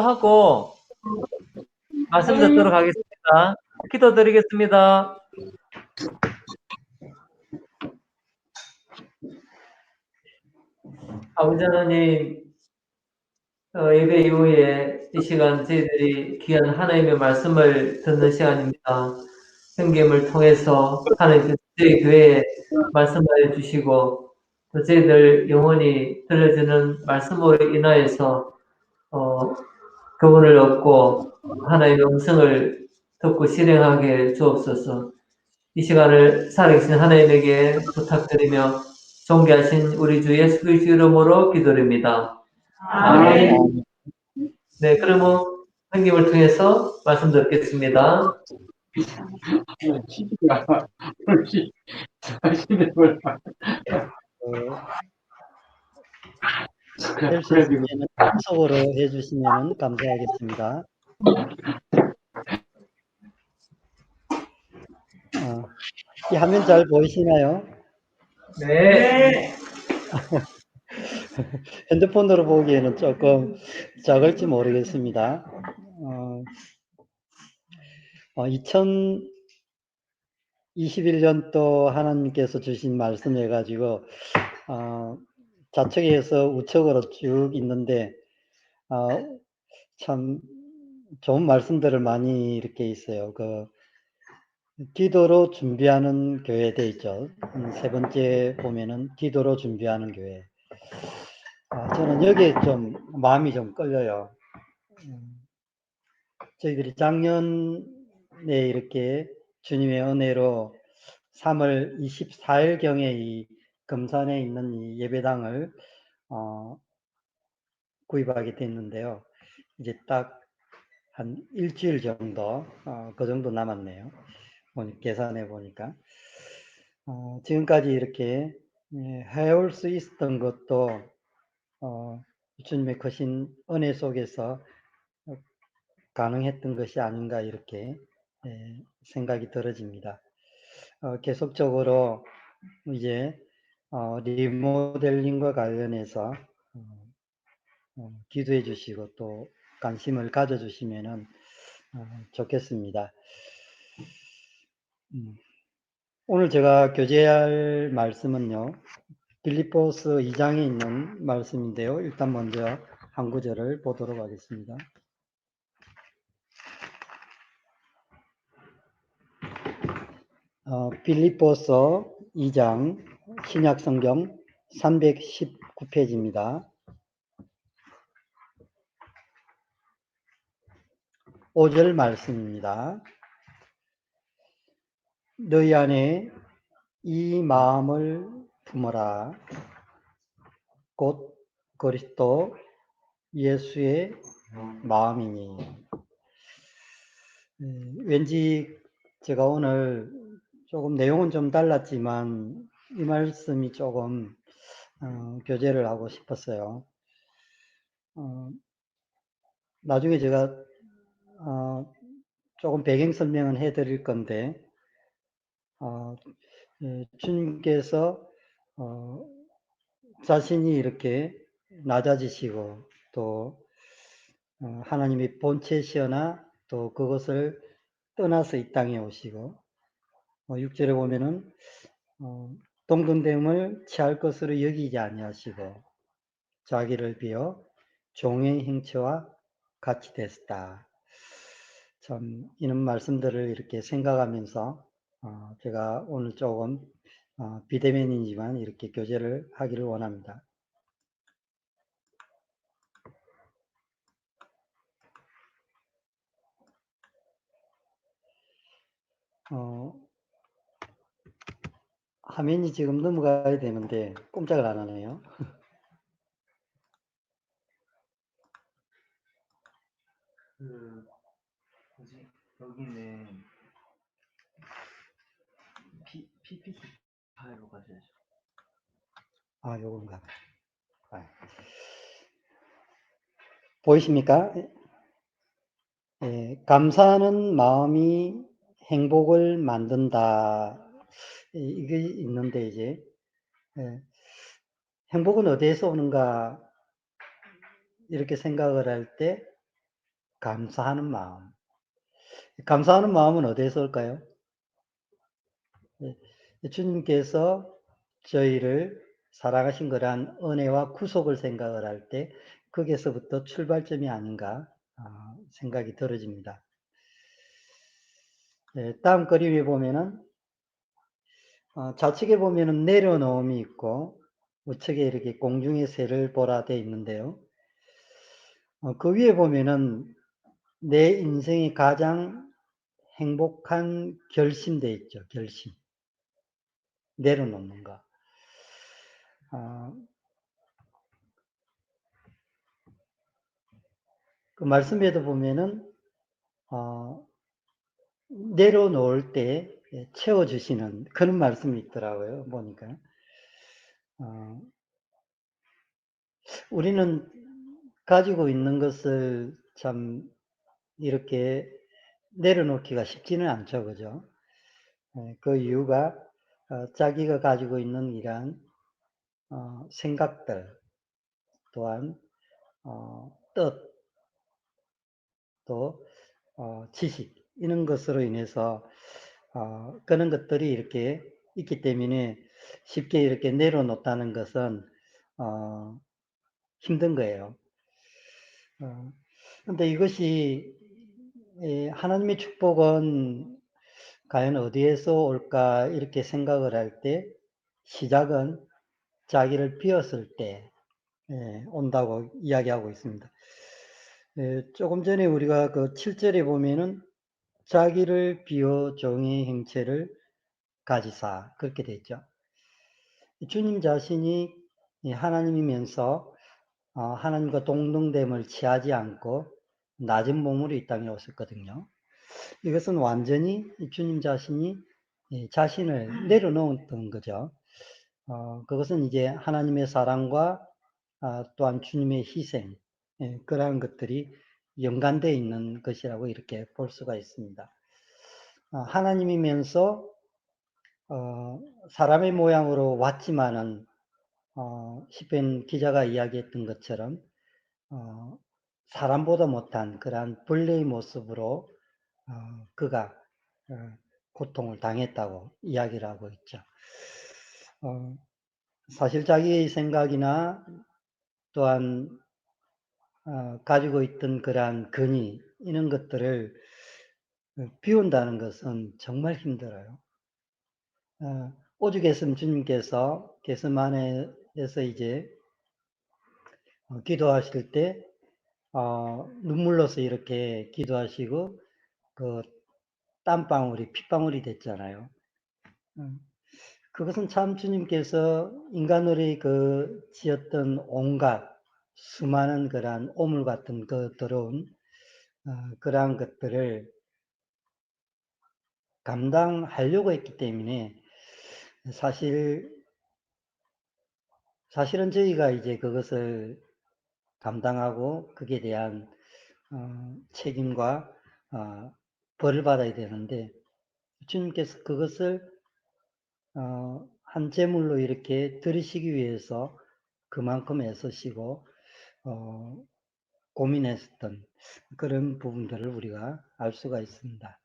하고 말씀 듣도록 하겠습니다. 기도드리겠습니다. 아버지 하나님, 예배 이후에 이 시간 저희들이 귀한 하나님의 말씀을 듣는 시간입니다. 성경을 통해서 하나님께서 저희 교회에 말씀을 주시고 또 저희들 영혼이 들려주는 말씀으로 인하여서 교훈을 얻고 하나님의 음성을 듣고 실행하게 주옵소서. 이 시간을 살아계신 하나님에게 부탁드리며 존귀하신 우리 주 예수 그리스도 이름으로 기도드립니다. 아멘. 네, 그러면 성경을 통해서 말씀 듣겠습니다. 할 수 있으면 참석으로 해주시면 감사하겠습니다. 이 화면 잘 보이시나요? 네. 핸드폰으로 보기에는 조금 작을지 모르겠습니다. 2021년도 하나님께서 주신 말씀 해가지고 좌측에서 우측으로 쭉 있는데 참 좋은 말씀들을 많이 이렇게 있어요. 기도로 준비하는 교회 돼 있죠. 세 번째 보면은 기도로 준비하는 교회. 저는 여기에 좀 마음이 좀 끌려요. 저희들이 작년에 이렇게 주님의 은혜로 3월 24일경에 이 금산에 있는 이 예배당을 구입하게 됐는데요. 이제 딱 한 일주일 정도, 그 정도 남았네요. 계산해 보니까. 지금까지 이렇게 해올 수 있었던 것도 주님의 크신 은혜 속에서 가능했던 것이 아닌가 이렇게 생각이 들어집니다. 계속적으로 이제 리모델링과 관련해서 기도해 주시고 또 관심을 가져 주시면 좋겠습니다. 오늘 제가 교제할 말씀은요, 빌립보서 2장에 있는 말씀인데요. 일단 먼저 한 구절을 보도록 하겠습니다. 빌립보서 2장 신약성경 319페이지입니다. 5절 말씀입니다. 너희 안에 이 마음을 품어라. 곧 그리스도 예수의 마음이니. 왠지 제가 오늘 조금 내용은 좀 달랐지만 이 말씀이 조금 교제를 하고 싶었어요. 나중에 제가 조금 배경 설명은 해드릴 건데 주님께서 자신이 이렇게 낮아지시고 또 하나님의 본체시어나 또 그것을 떠나서 이 땅에 오시고 6절에 보면은 동등됨을 취할 것으로 여기지 아니하시고 자기를 비어 종의 형체와 같이 됐다. 참 이런 말씀들을 이렇게 생각하면서 제가 오늘 조금 비대면이지만 이렇게 교제를 하기를 원합니다. 화면이 지금 넘어가야 되는데 꼼짝을 안 하네요. 여기는 PPT 파일로 가셔야죠. 요건가. 보이십니까? 감사하는 마음이 행복을 만든다. 이게 있는데 이제 행복은 어디에서 오는가 이렇게 생각을 할 때 감사하는 마음. 감사하는 마음은 어디에서 올까요? 예, 주님께서 저희를 사랑하신 거란 은혜와 구속을 생각을 할 때 거기에서부터 출발점이 아닌가 생각이 들어집니다. 예, 다음 그림에 보면은 좌측에 보면은 내려놓음이 있고 우측에 이렇게 공중의 새를 보라 되어 있는데요. 그 위에 보면은 내 인생의 가장 행복한 결심 되어 있죠. 결심. 내려놓는 거. 그 말씀에도 보면은 내려놓을 때 채워주시는 그런 말씀이 있더라고요. 보니까. 우리는 가지고 있는 것을 참 이렇게 내려놓기가 쉽지는 않죠. 그죠? 그 이유가 자기가 가지고 있는 이러한 생각들 또한 뜻 또 지식 이런 것으로 인해서 그런 것들이 이렇게 있기 때문에 쉽게 이렇게 내려놓다는 것은 힘든 거예요. 그런데 이것이 하나님의 축복은 과연 어디에서 올까 이렇게 생각을 할 때 시작은 자기를 비웠을 때 온다고 이야기하고 있습니다. 조금 전에 우리가 그 7절에 보면은 자기를 비워 종의 형체를 가지사 그렇게 되어 있죠. 주님 자신이 하나님이면서 하나님과 동등됨을 취하지 않고 낮은 몸으로 이 땅에 오셨거든요. 이것은 완전히 주님 자신이 자신을 내려놓았던 거죠. 그것은 이제 하나님의 사랑과 또한 주님의 희생 그러한 것들이 연관되어 있는 것이라고 이렇게 볼 수가 있습니다. 하나님이면서 사람의 모양으로 왔지만은 시편 기자가 이야기했던 것처럼 사람보다 못한 그러한 벌레의 모습으로 그가 고통을 당했다고 이야기를 하고 있죠. 사실 자기의 생각이나 또한 가지고 있던 그러한 근위 이런 것들을 비운다는 것은 정말 힘들어요. 오죽했으면 주님께서 겟세마네에서 이제 기도하실 때 눈물로서 이렇게 기도하시고 그 땀방울이 핏방울이 됐잖아요. 그것은 참 주님께서 인간으로 그 지었던 온갖 수많은 그러한 오물 같은 그 더러운 그러한 것들을 감당하려고 했기 때문에 사실은 저희가 이제 그것을 감당하고 그에 대한 책임과 벌을 받아야 되는데 주님께서 그것을 한 제물로 이렇게 드리시기 위해서 그만큼 애쓰시고 고민했던 그런 부분들을 우리가 알 수가 있습니다.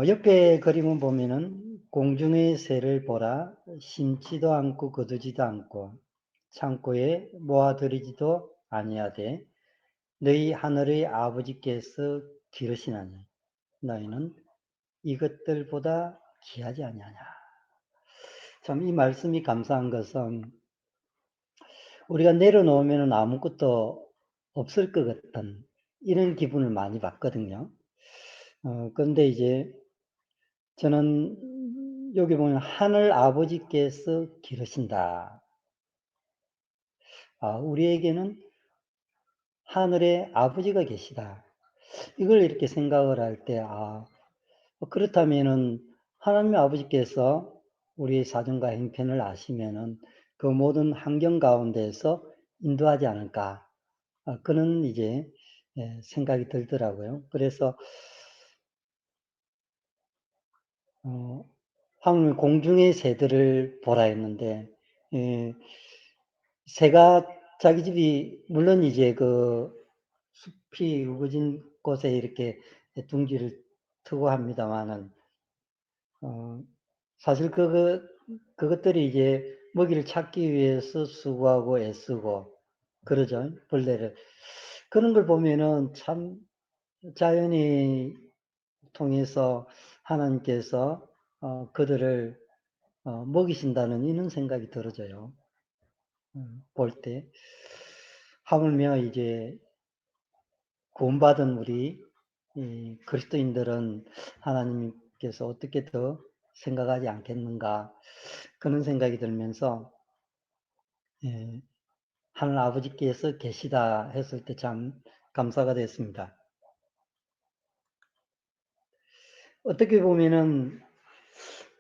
옆에 그림을 보면은 공중의 새를 보라 심지도 않고 거두지도 않고 창고에 모아들이지도 아니하되 너희 하늘의 아버지께서 기르시나니 너희는 이것들보다 귀하지 아니하냐. 참 이 말씀이 감사한 것은 우리가 내려놓으면 아무것도 없을 것 같은 이런 기분을 많이 받거든요. 그런데 이제 저는 여기 보면 하늘 아버지께서 기르신다. 우리에게는 하늘에 아버지가 계시다. 이걸 이렇게 생각을 할 때, 그렇다면은 하나님의 아버지께서 우리의 사정과 형편을 아시면은 그 모든 환경 가운데서 인도하지 않을까. 그런 이제 생각이 들더라고요. 그래서 하늘 공중의 새들을 보라 했는데 새가 자기 집이 물론 이제 그 숲이 우거진 곳에 이렇게 둥지를 트고 합니다만은, 사실 그것들이 이제 먹이를 찾기 위해서 수고하고 애쓰고 그러죠. 벌레를. 그런 걸 보면은 참 자연이 통해서 하나님께서 그들을 먹이신다는 이런 생각이 들어져요. 볼 때. 하물며 이제 구원받은 우리 이 그리스도인들은 하나님께서 어떻게 더 생각하지 않겠는가 그런 생각이 들면서 예, 하늘 아버지께서 계시다 했을 때 참 감사가 됐습니다. 어떻게 보면은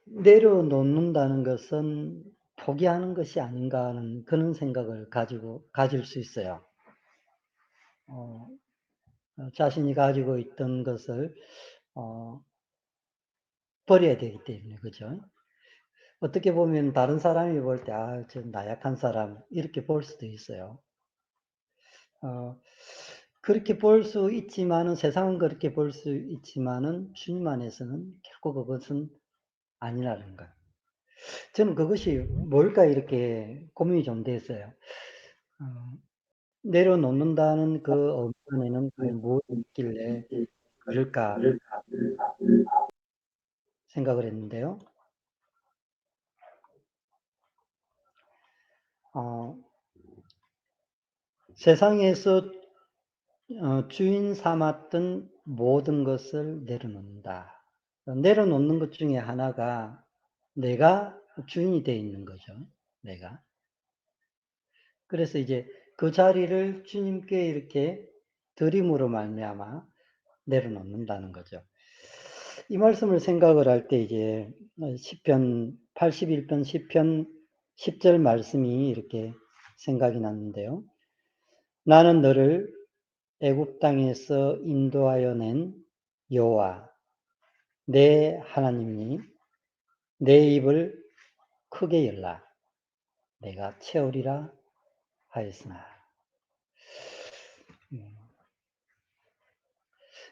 내려놓는다는 것은 포기하는 것이 아닌가 하는 그런 생각을 가질 수 있어요. 자신이 가지고 있던 것을 버려야 되기 때문에, 그죠? 어떻게 보면 다른 사람이 볼 때, 저 나약한 사람, 이렇게 볼 수도 있어요. 그렇게 볼 수 있지만은, 세상은 그렇게 볼 수 있지만은, 주님 안에서는 결코 그것은 아니라는 것. 저는 그것이 뭘까 이렇게 고민이 좀 됐어요. 내려놓는다는 그 의미 안에는 과연 무엇이 있길래 그럴까 생각을 했는데요. 세상에서 주인 삼았던 모든 것을 내려놓는다. 내려놓는 것 중에 하나가 내가 주인이 되어 있는 거죠. 내가. 그래서 이제 그 자리를 주님께 이렇게 드림으로 말미암아 내려놓는다는 거죠. 이 말씀을 생각을 할 때 이제 시편 81편 시편 10절 말씀이 이렇게 생각이 났는데요. 나는 너를 애굽 땅에서 인도하여 낸 여호와 내 하나님이니 내 입을 크게 열라 내가 채우리라 하였으나.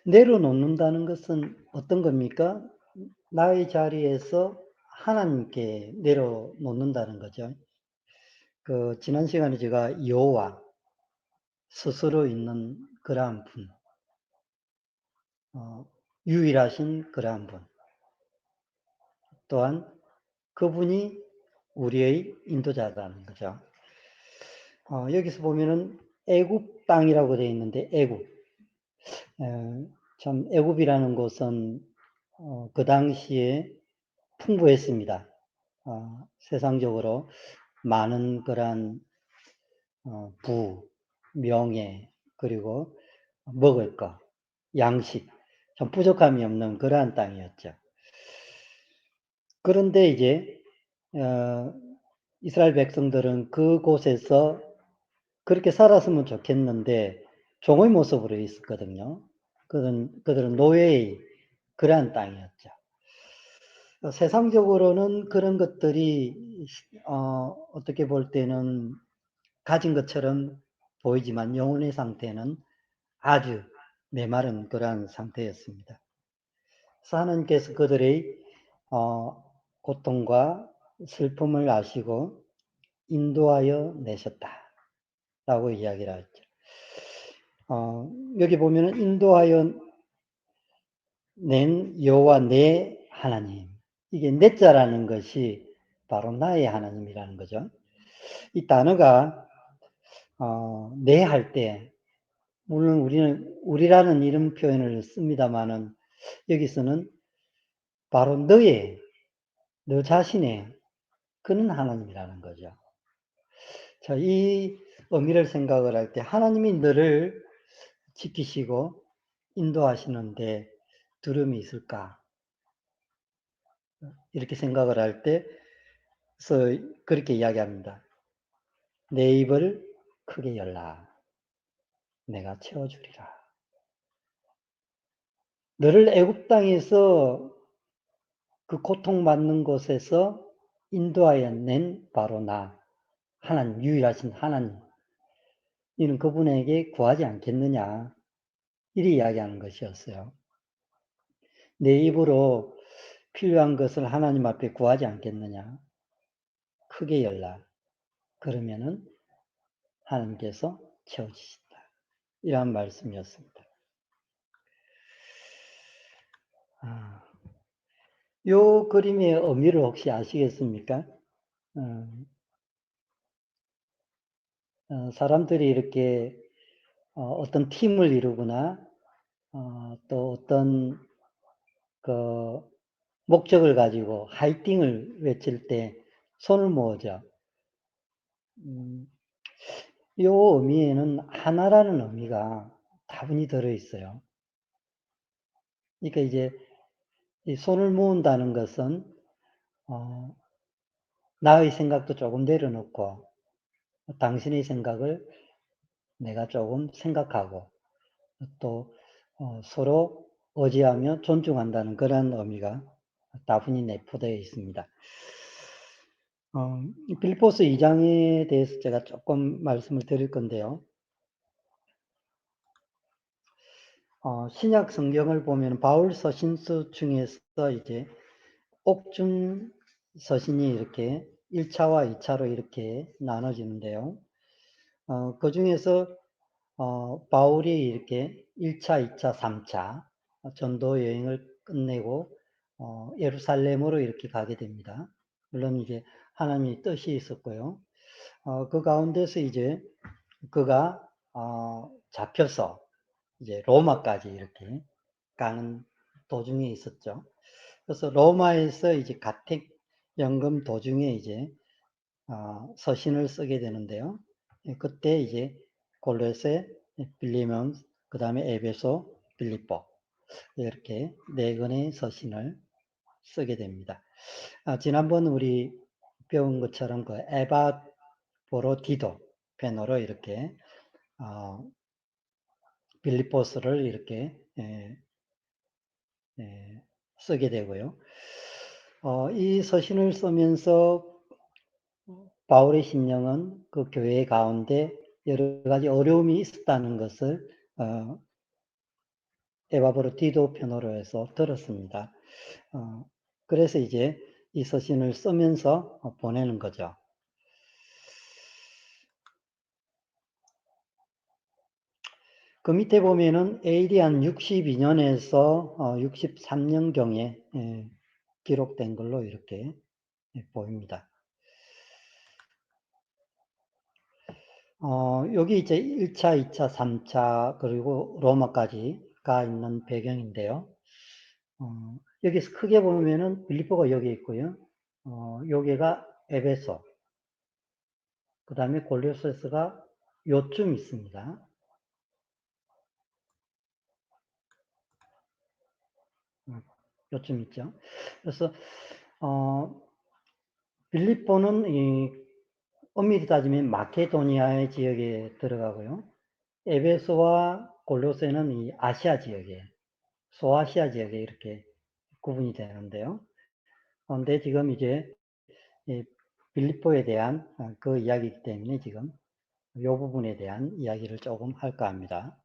내려놓는다는 것은 어떤 겁니까? 나의 자리에서 하나님께 내려놓는다는 거죠. 지난 시간에 제가 여호와 스스로 있는 그러한 분, 유일하신 그러한 분, 또한 그분이 우리의 인도자라는 거죠. 여기서 보면은 애굽 땅이라고 되어 있는데 애굽, 참 애굽이라는 곳은 그 당시에 풍부했습니다. 세상적으로 많은 그런 명예 그리고 먹을 것, 양식 좀 부족함이 없는 그러한 땅이었죠. 그런데 이제 이스라엘 백성들은 그곳에서 그렇게 살았으면 좋겠는데 종의 모습으로 있었거든요. 그들은 노예의 그러한 땅이었죠. 세상적으로는 그런 것들이 어떻게 볼 때는 가진 것처럼 보이지만 영혼의 상태는 아주 메마른 그러한 상태였습니다. 그래서 하나님께서 그들의 고통과 슬픔을 아시고 인도하여 내셨다라고 이야기를 하죠. 여기 보면은 인도하여 낸 여호와 내 하나님, 이게 내자라는 것이 바로 나의 하나님이라는 거죠. 이 단어가 내 할 때 물론 우리는 우리라는 이런 표현을 씁니다만은 여기서는 바로 너 자신의 그는 하나님이라는 거죠. 자, 이 의미를 생각을 할 때 하나님이 너를 지키시고 인도하시는데 두려움이 있을까? 이렇게 생각을 할 때, 그래서 그렇게 이야기합니다. 내 입을 크게 열라. 내가 채워주리라. 너를 애굽 땅에서 그 고통받는 곳에서 인도하여 낸 바로 나, 하나님, 유일하신 하나님. 이는 그분에게 구하지 않겠느냐. 이리 이야기하는 것이었어요. 내 입으로 필요한 것을 하나님 앞에 구하지 않겠느냐? 크게 열라. 그러면은 하나님께서 채워주신다. 이런 말씀이었습니다. 요 그림의 의미를 혹시 아시겠습니까? 사람들이 이렇게 어떤 팀을 이루거나 또 어떤 그 목적을 가지고 화이팅을 외칠 때 손을 모으죠. 이 의미에는 하나라는 의미가 다분히 들어있어요. 그러니까 이제 이 손을 모은다는 것은 나의 생각도 조금 내려놓고 당신의 생각을 내가 조금 생각하고 또 서로 의지하며 존중한다는 그런 의미가 다분히 내포되어 있습니다. 빌립보서 2장에 대해서 제가 조금 말씀을 드릴 건데요. 신약 성경을 보면 바울 서신서 중에서 이제 옥중 서신이 이렇게 1차와 2차로 이렇게 나눠지는데요. 그 중에서 바울이 이렇게 1차, 2차, 3차 전도 여행을 끝내고 예루살렘으로 이렇게 가게 됩니다. 물론 이제 하나님의 뜻이 있었고요. 그 가운데서 이제 그가 잡혀서 이제 로마까지 이렇게 가는 도중에 있었죠. 그래서 로마에서 이제 가택 연금 도중에 이제 서신을 쓰게 되는데요. 그때 이제 골로새, 빌리몬, 그 다음에 에베소, 빌립보 이렇게 네 권의 서신을 쓰게 됩니다. 지난번 우리 배운 것처럼 그 에바보로디도 편으로 이렇게 빌립보스를 이렇게 쓰게 되고요. 이 서신을 쓰면서 바울의 심령은 그 교회 가운데 여러 가지 어려움이 있었다는 것을 에바브로디도 편으로 해서 들었습니다. 그래서 이제 이 서신을 쓰면서 보내는 거죠. 그 밑에 보면은 AD 한 62년에서 63년경에 기록된 걸로 이렇게 보입니다. 여기 이제 1차, 2차, 3차, 그리고 로마까지가 있는 배경인데요. 여기서 크게 보면은 빌립보가 여기 있고요. 여기가 에베소, 그 다음에 골로새서가 요쯤 있습니다. 요쯤 있죠. 그래서 빌립보는 이 엄밀히 따지면 마케도니아의 지역에 들어가고요. 에베소와 골로새는 이 아시아 지역에, 소아시아 지역에 이렇게 구분이 되는데요. 그런데 지금 이제 빌립보에 대한 그 이야기이기 때문에 지금 이 부분에 대한 이야기를 조금 할까 합니다.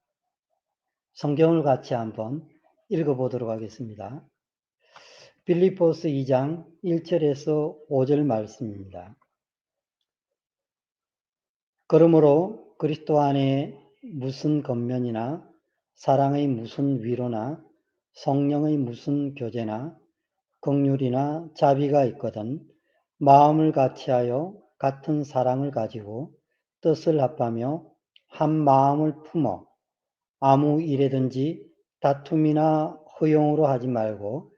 성경을 같이 한번 읽어보도록 하겠습니다. 빌립보서 2장 1절에서 5절 말씀입니다. 그러므로 그리스도 안에 무슨 겉면이나 사랑의 무슨 위로나 성령의 무슨 교제나 긍휼이나 자비가 있거든 마음을 같이하여 같은 사랑을 가지고 뜻을 합하며 한 마음을 품어 아무 일에든지 다툼이나 허용으로 하지 말고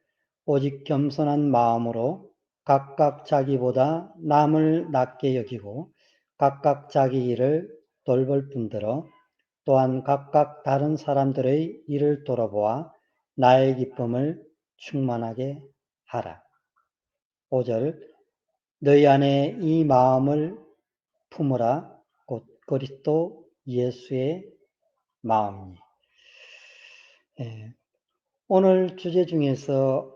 오직 겸손한 마음으로 각각 자기보다 남을 낮게 여기고 각각 자기 일을 돌볼 뿐더러 또한 각각 다른 사람들의 일을 돌아보아 나의 기쁨을 충만하게 하라. 5절 너희 안에 이 마음을 품으라 곧 그리스도 예수의 마음이니. 오늘 주제 중에서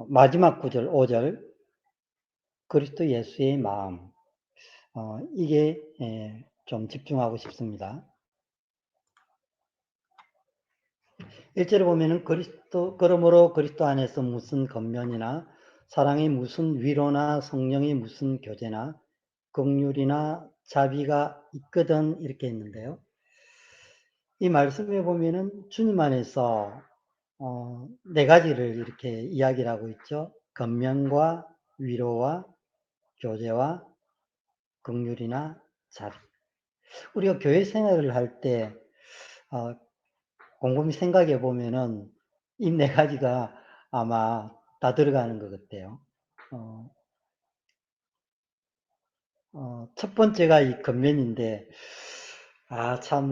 마지막 구절 5절 그리스도 예수의 마음 이게 좀 집중하고 싶습니다. 1절에 보면은 그러므로 그리스도 안에서 무슨 겉면이나 사랑의 무슨 위로나 성령의 무슨 교제나 긍휼이나 자비가 있거든 이렇게 했는데요. 이 말씀에 보면은 주님 안에서 네 가지를 이렇게 이야기를 하고 있죠. 겉면과 위로와 교제와 긍휼이나 자비. 우리가 교회 생활을 할 때 곰곰이 생각해 보면은 이 네 가지가 아마 다 들어가는 것 같아요. 첫 번째가 이 겉면인데, 참,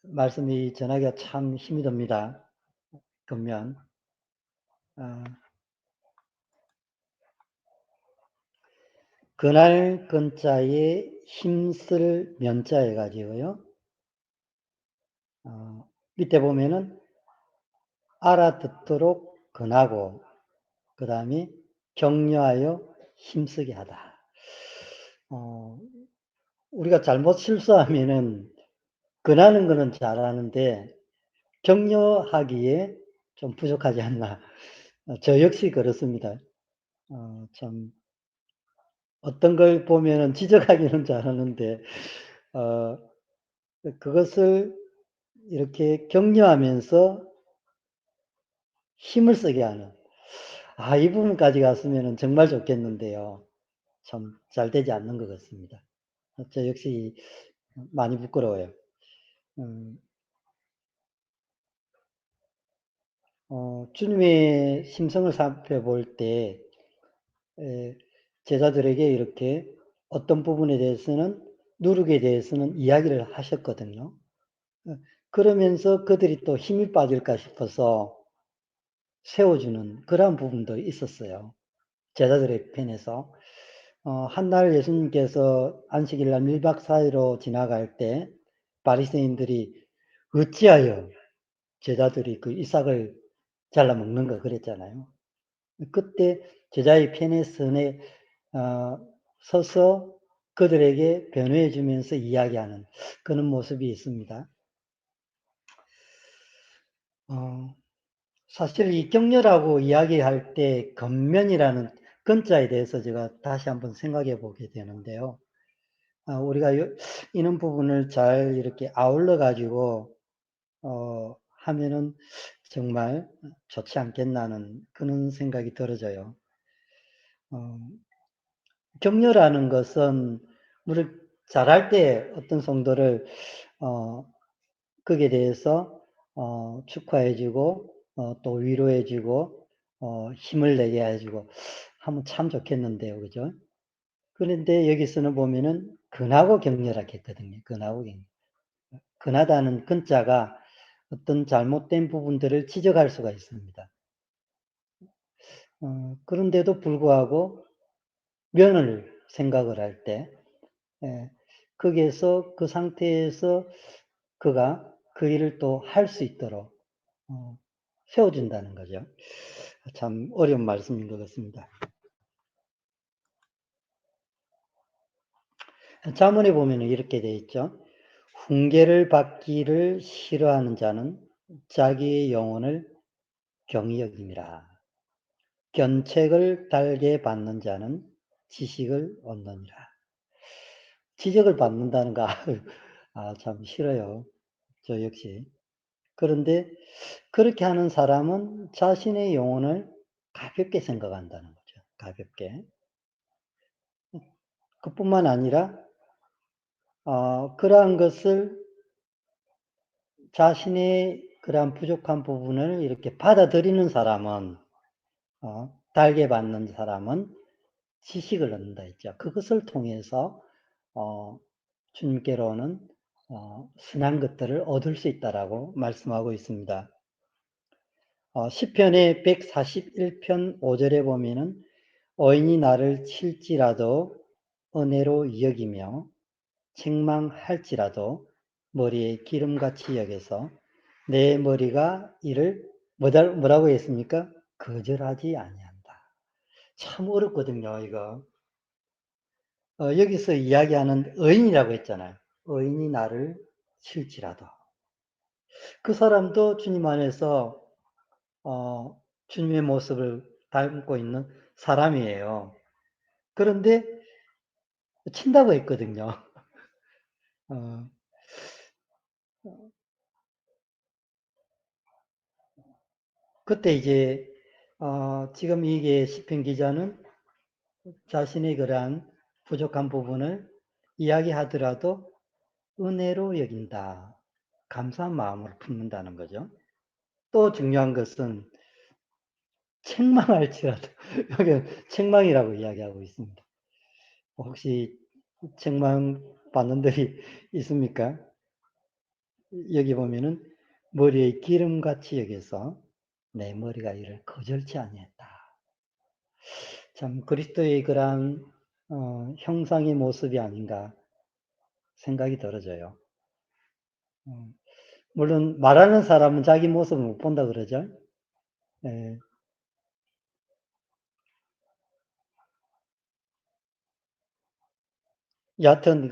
말씀이 전하기가 참 힘이 듭니다. 겉면. 그날 근자에 힘쓸 면자 해가지고요. 밑에 보면은 알아듣도록 근하고, 그 다음에 격려하여 힘쓰게 하다. 우리가 잘못 실수하면은 근하는 거는 잘하는데 격려하기에 좀 부족하지 않나. 저 역시 그렇습니다. 참 어떤 걸 보면은 지적하기는 잘하는데 그것을 이렇게 격려하면서 힘을 쓰게 하는 이 부분까지 갔으면 정말 좋겠는데요. 참 잘 되지 않는 것 같습니다. 저 역시 많이 부끄러워요. 주님의 심성을 살펴볼 때 제자들에게 이렇게 어떤 부분에 대해서는 누룩에 대해서는 이야기를 하셨거든요. 그러면서 그들이 또 힘이 빠질까 싶어서 세워주는 그러한 부분도 있었어요. 제자들의 편에서. 한날 예수님께서 안식일날 1박 4일로 지나갈 때 바리새인들이 어찌하여 제자들이 그 이삭을 잘라 먹는가 그랬잖아요. 그때 제자의 편에 서서 그들에게 변호해 주면서 이야기하는 그런 모습이 있습니다. 사실 이 격려라고 이야기할 때 겉면이라는 근자에 대해서 제가 다시 한번 생각해 보게 되는데요. 우리가 이런 부분을 잘 이렇게 아울러 가지고 하면은 정말 좋지 않겠나는 그런 생각이 들어져요. 격려라는 것은 우리 잘할 때 어떤 성도를 거기에 대해서 축하해 주고 또 위로해 주고 힘을 내게 해 주고 하면 참 좋겠는데요. 그죠? 그런데 여기서는 보면은 근하고 격려라고 했거든요. 근하고 격려. 근하다는 근자가 어떤 잘못된 부분들을 지적할 수가 있습니다. 그런데도 불구하고 면을 생각을 할 때 거기에서 그 상태에서 그가 그 일을 또 할 수 있도록 세워준다는 거죠. 참 어려운 말씀인 것 같습니다. 잠언에 보면 이렇게 되어 있죠. 훈계를 받기를 싫어하는 자는 자기의 영혼을 경히 여김이라. 견책을 달게 받는 자는 지식을 얻느니라. 지적을 받는다는 거, 참 싫어요. 저 역시. 그런데 그렇게 하는 사람은 자신의 영혼을 가볍게 생각한다는 거죠. 가볍게. 그뿐만 아니라 그러한 것을 자신의 그러한 부족한 부분을 이렇게 받아들이는 사람은 달게 받는 사람은 지식을 얻는다 했죠. 그것을 통해서 주님께로는 선한 것들을 얻을 수 있다라고 말씀하고 있습니다. 시편의 141편 5절에 보면은 어인이 나를 칠지라도 은혜로 여기며 책망할지라도 머리에 기름같이 여겨서 내 머리가 이를 뭐라고 했습니까? 거절하지 아니한다. 참 어렵거든요, 이거. 여기서 이야기하는 의인이라고 했잖아요. 의인이 나를 칠지라도. 그 사람도 주님 안에서 주님의 모습을 닮고 있는 사람이에요. 그런데 친다고 했거든요. 어, 그때 이제 지금 이게 시편 기자는 자신의 그러한 부족한 부분을 이야기하더라도 은혜로 여긴다. 감사한 마음으로 품는다는 거죠. 또 중요한 것은 책망할지라도 여기 책망이라고 이야기하고 있습니다. 혹시 책망 받는 들이 있습니까? 여기 보면은 머리에 기름같이 여겨서 내 머리가 이를 거절치 아니했다. 참 그리스도의 그러한 형상의 모습이 아닌가 생각이 들어져요. 물론 말하는 사람은 자기 모습을 못 본다 그러죠. 예. 여하튼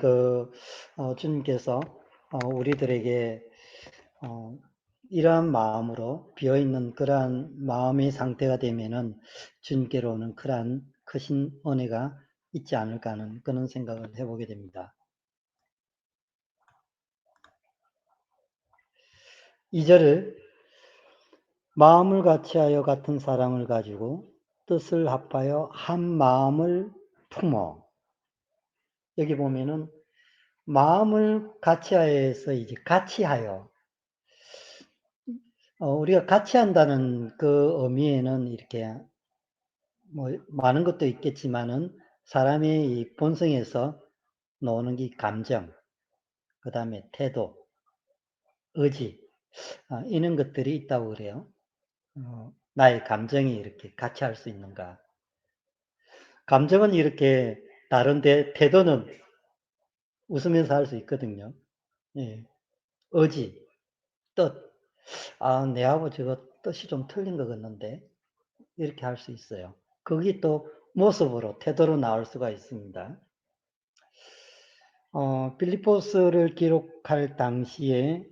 주님께서 우리들에게 이러한 마음으로 비어있는 그러한 마음의 상태가 되면은 주님께로 오는 그러한 크신 은혜가 있지 않을까 하는 그런 생각을 해보게 됩니다. 2절을 마음을 같이하여 같은 사랑을 가지고 뜻을 합하여 한 마음을 품어. 여기 보면은 마음을 같이하여서 이제 같이하여 우리가 같이 한다는 그 의미에는 이렇게 뭐 많은 것도 있겠지만은 사람의 이 본성에서 나오는 게 감정, 그 다음에 태도, 의지 이런 것들이 있다고 그래요. 나의 감정이 이렇게 같이 할 수 있는가? 감정은 이렇게 다른데 태도는 웃으면서 할 수 있거든요. 예. 의지, 뜻. 내하고 저거 뜻이 좀 틀린 것 같는데 이렇게 할 수 있어요. 그게 또 모습으로 태도로 나올 수가 있습니다. 빌립보스를 기록할 당시에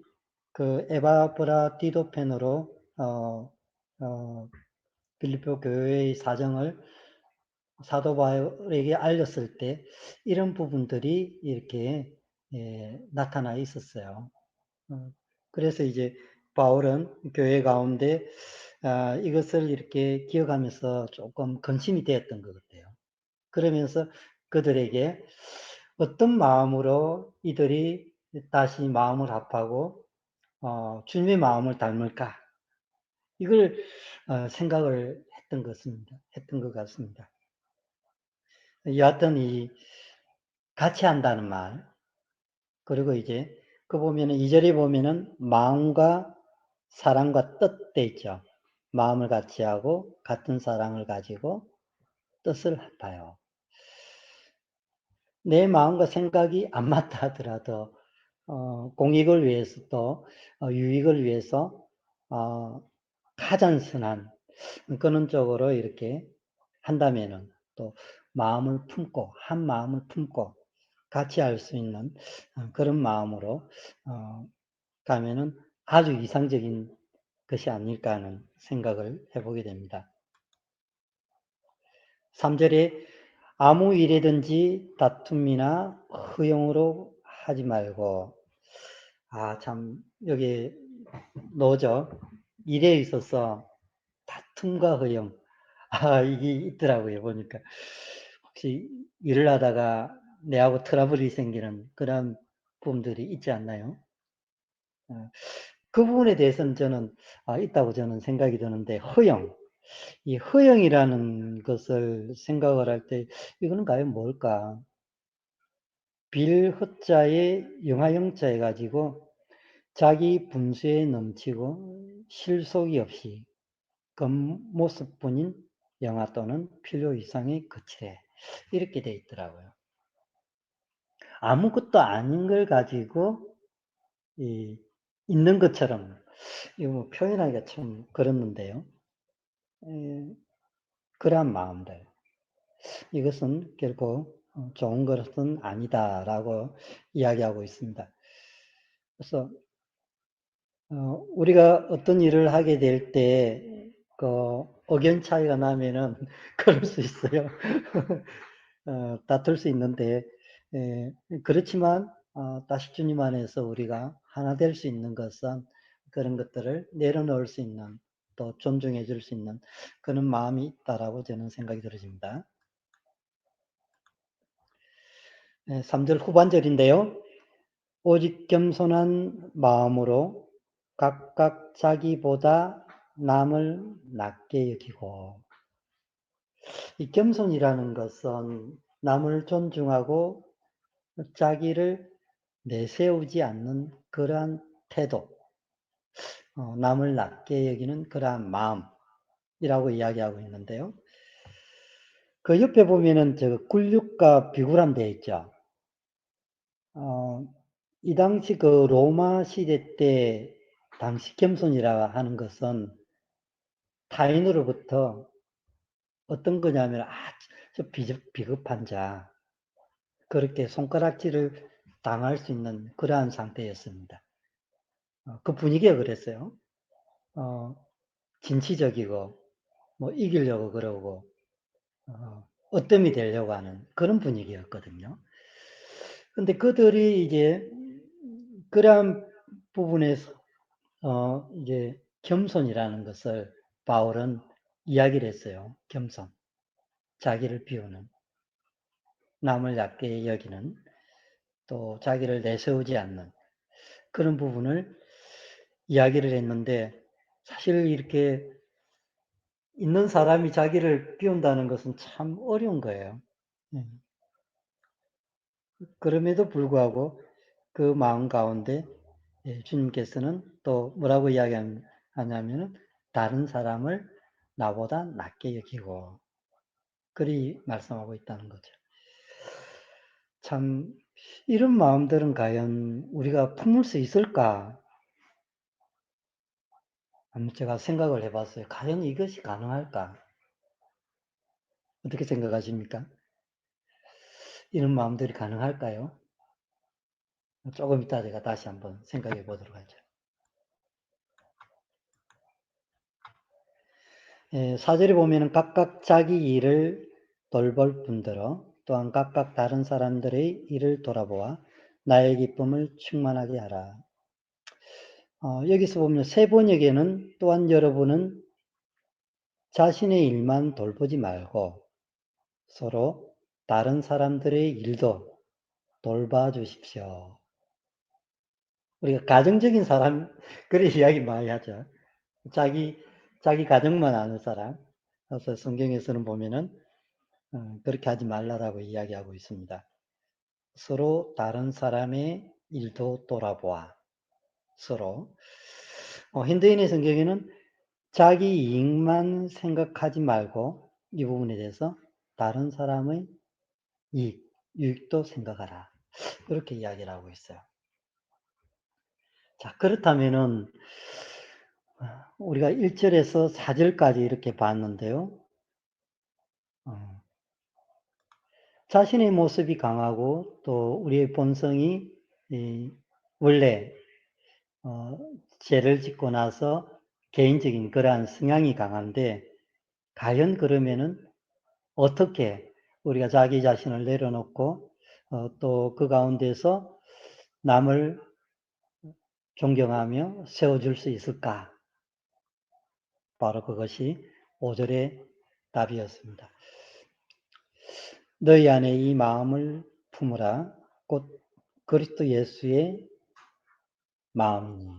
그 에바브라디도펜으로 빌립보 교회의 사정을 사도 바울에게 알렸을 때 이런 부분들이 이렇게 나타나 있었어요. 그래서 이제 바울은 교회 가운데 이것을 이렇게 기억하면서 조금 근심이 되었던 것 같아요. 그러면서 그들에게 어떤 마음으로 이들이 다시 마음을 합하고 주님의 마음을 닮을까? 이걸 생각을 했던 것 같습니다. 여하튼 같이 한다는 말, 그리고 이제 그 보면은 2절에 보면은 마음과 사랑과 뜻 돼 있죠. 마음을 같이 하고 같은 사랑을 가지고 뜻을 합하여. 내 마음과 생각이 안 맞다 하더라도 공익을 위해서 또 유익을 위해서 가장 선한 그런 쪽으로 이렇게 한다면은 또 마음을 품고 한 마음을 품고 같이 할 수 있는 그런 마음으로 가면은 아주 이상적인 것이 아닐까 하는 생각을 해보게 됩니다. 3절에 아무 일이든지 다툼이나 허용으로 하지 말고 참 여기 노죠. 일에 있어서 다툼과 허용 이게 있더라고요. 보니까 혹시 일을 하다가 내하고 트러블이 생기는 그런 부분들이 있지 않나요? 그 부분에 대해서는 저는 있다고 저는 생각이 드는데 이 허영이라는 것을 생각을 할 때 이거는 과연 뭘까? 빌허자에 영화영자 해가지고 자기 분수에 넘치고 실속이 없이 겉모습뿐인 영화 또는 필요 이상의 거칠해 이렇게 돼 있더라고요. 아무것도 아닌 걸 가지고 있는 것처럼 이거 뭐 표현하기가 참 그렇는데요. 그러한 마음들 이것은 결코 좋은 것은 아니다라고 이야기하고 있습니다. 그래서 우리가 어떤 일을 하게 될 때, 의견 차이가 나면은 그럴 수 있어요. 다툴 수 있는데, 그렇지만, 다시 주님 안에서 우리가 하나 될 수 있는 것은 그런 것들을 내려놓을 수 있는, 또 존중해 줄 수 있는 그런 마음이 있다라고 저는 생각이 들어집니다. 3절 후반절인데요. 오직 겸손한 마음으로 각각 자기보다 남을 낮게 여기고, 이 겸손이라는 것은 남을 존중하고 자기를 내세우지 않는 그러한 태도, 남을 낮게 여기는 그러한 마음이라고 이야기하고 있는데요. 그 옆에 보면은 저 굴육과 비굴함 되어 있죠. 이 당시 그 로마 시대 때 당시 겸손이라 하는 것은 타인으로부터 어떤 거냐면, 저 비급한 자, 그렇게 손가락질을 당할 수 있는 그러한 상태였습니다. 그 분위기가 그랬어요. 진취적이고, 뭐 이기려고 그러고, 어뜸이 되려고 하는 그런 분위기였거든요. 근데 그들이 이제 그러한 부분에서 이제 겸손이라는 것을 바울은 이야기를 했어요. 겸손. 자기를 비우는, 남을 낮게 여기는, 또 자기를 내세우지 않는 그런 부분을 이야기를 했는데, 사실 이렇게 있는 사람이 자기를 비운다는 것은 참 어려운 거예요. 그럼에도 불구하고 그 마음 가운데 주님께서는 또 뭐라고 이야기하냐면은 다른 사람을 나보다 낮게 여기고, 그리 말씀하고 있다는 거죠. 참 이런 마음들은 과연 우리가 품을 수 있을까? 한번 제가 생각을 해봤어요. 과연 이것이 가능할까? 어떻게 생각하십니까? 이런 마음들이 가능할까요? 조금 이따 제가 다시 한번 생각해 보도록 하죠. 4절에 보면 각각 자기 일을 돌볼 뿐더러 또한 각각 다른 사람들의 일을 돌아보아 나의 기쁨을 충만하게 하라. 여기서 보면 세 번역에는 또한 여러분은 자신의 일만 돌보지 말고 서로 다른 사람들의 일도 돌봐주십시오. 우리가 가정적인 사람, 그런 이야기 많이 하죠. 자기 가정만 아는 사람. 그래서 성경에서는 보면은 그렇게 하지 말라라고 이야기하고 있습니다. 서로 다른 사람의 일도 돌아보아. 서로. 현대인의 성경에는 자기 이익만 생각하지 말고 이 부분에 대해서 다른 사람의 유익도 생각하라. 그렇게 이야기를 하고 있어요. 자, 그렇다면은 우리가 1절에서 4절까지 이렇게 봤는데요. 자신의 모습이 강하고 또 우리의 본성이 원래 죄를 짓고 나서 개인적인 그러한 성향이 강한데, 과연 그러면은 어떻게 우리가 자기 자신을 내려놓고 또 그 가운데서 남을 존경하며 세워줄 수 있을까? 바로 그것이 5절의 답이었습니다. 너희 안에 이 마음을 품으라. 곧 그리스도 예수의 마음이니.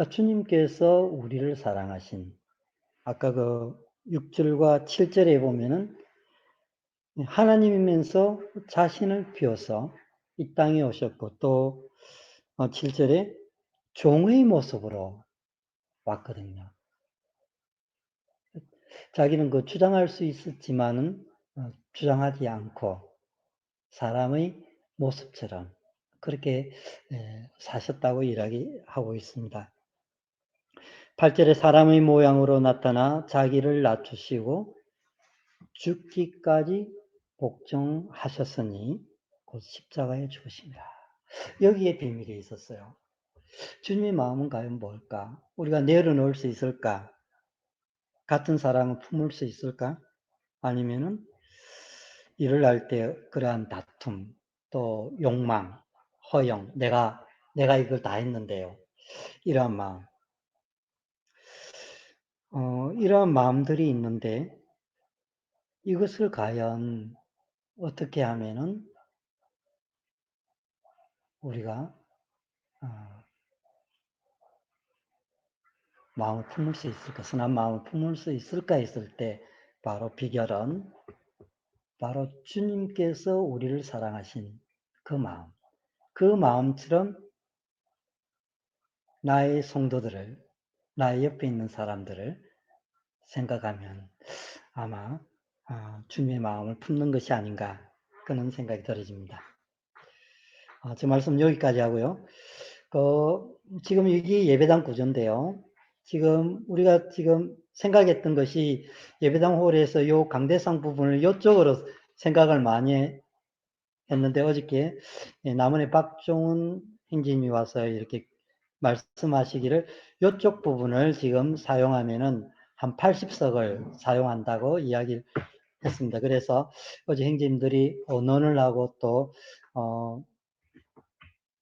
주님께서 우리를 사랑하신, 아까 그 6절과 7절에 보면은 하나님이면서 자신을 비워서 이 땅에 오셨고, 또 7절에 종의 모습으로 왔거든요. 자기는 그 주장할 수 있었지만은 주장하지 않고 사람의 모습처럼 그렇게 사셨다고 이야기하고 있습니다. 8절에 사람의 모양으로 나타나 자기를 낮추시고 죽기까지 복종하셨으니 곧 십자가에 죽으십니다. 여기에 비밀이 있었어요. 주님의 마음은 과연 뭘까? 우리가 내려놓을 수 있을까? 같은 사랑을 품을 수 있을까? 아니면은 일을 할 때 그러한 다툼, 또 욕망, 허영, 내가 이걸 다 했는데요. 이러한 마음. 이러한 마음들이 있는데 이것을 과연 어떻게 하면은 우리가 마음을 품을 수 있을까? 선한 마음을 품을 수 있을까 했을 때 바로 비결은 바로 주님께서 우리를 사랑하신 그 마음. 그 마음처럼 나의 성도들을, 나의 옆에 있는 사람들을 생각하면 아마 주님의 마음을 품는 것이 아닌가 그런 생각이 들어집니다. 제 말씀 여기까지 하고요. 지금 여기 예배당 구조인데요. 지금 우리가 지금 생각했던 것이 예배당 홀에서 요 강대상 부분을 이쪽으로 생각을 많이 했는데 어저께 남원의 박종훈 행진이 와서 이렇게 말씀하시기를 이쪽 부분을 지금 사용하면은 한 80석을 사용한다고 이야기를 했습니다. 그래서 어제 행진들이 논의를 하고 또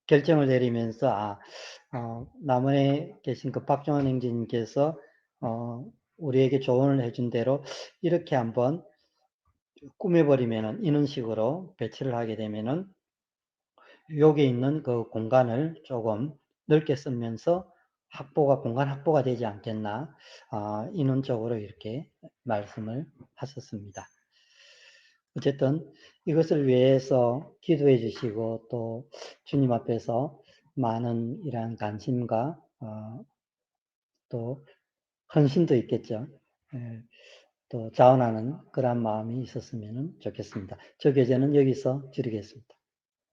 결정을 내리면서 남원에 계신 그 박종원 행진님께서 우리에게 조언을 해준 대로 이렇게 한번 꾸며버리면은 이런 식으로 배치를 하게 되면은 여기 있는 그 공간을 조금 넓게 쓰면서 공간 확보가 되지 않겠나 인원적으로 이렇게 말씀을 하셨습니다. 어쨌든 이것을 위해서 기도해 주시고 또 주님 앞에서 많은 이러한 관심과 또 헌신도 있겠죠. 예, 또 자원하는 그러한 마음이 있었으면 좋겠습니다. 저 교재는 여기서 줄이겠습니다.